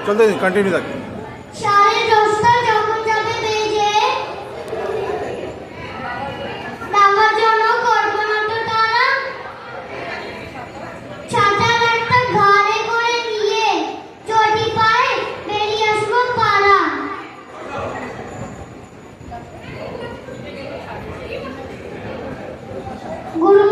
চলতে দিন, কন্টিনিউ থাক। সাড়ে 10টা যখন যাবে বেজে, নামার জন্য করবো না তো তারা, ছাতার একটা ঘাড়ে করে নিয়ে চটি পায়ে বেরিয়ে আসবো পাড়া। গুরু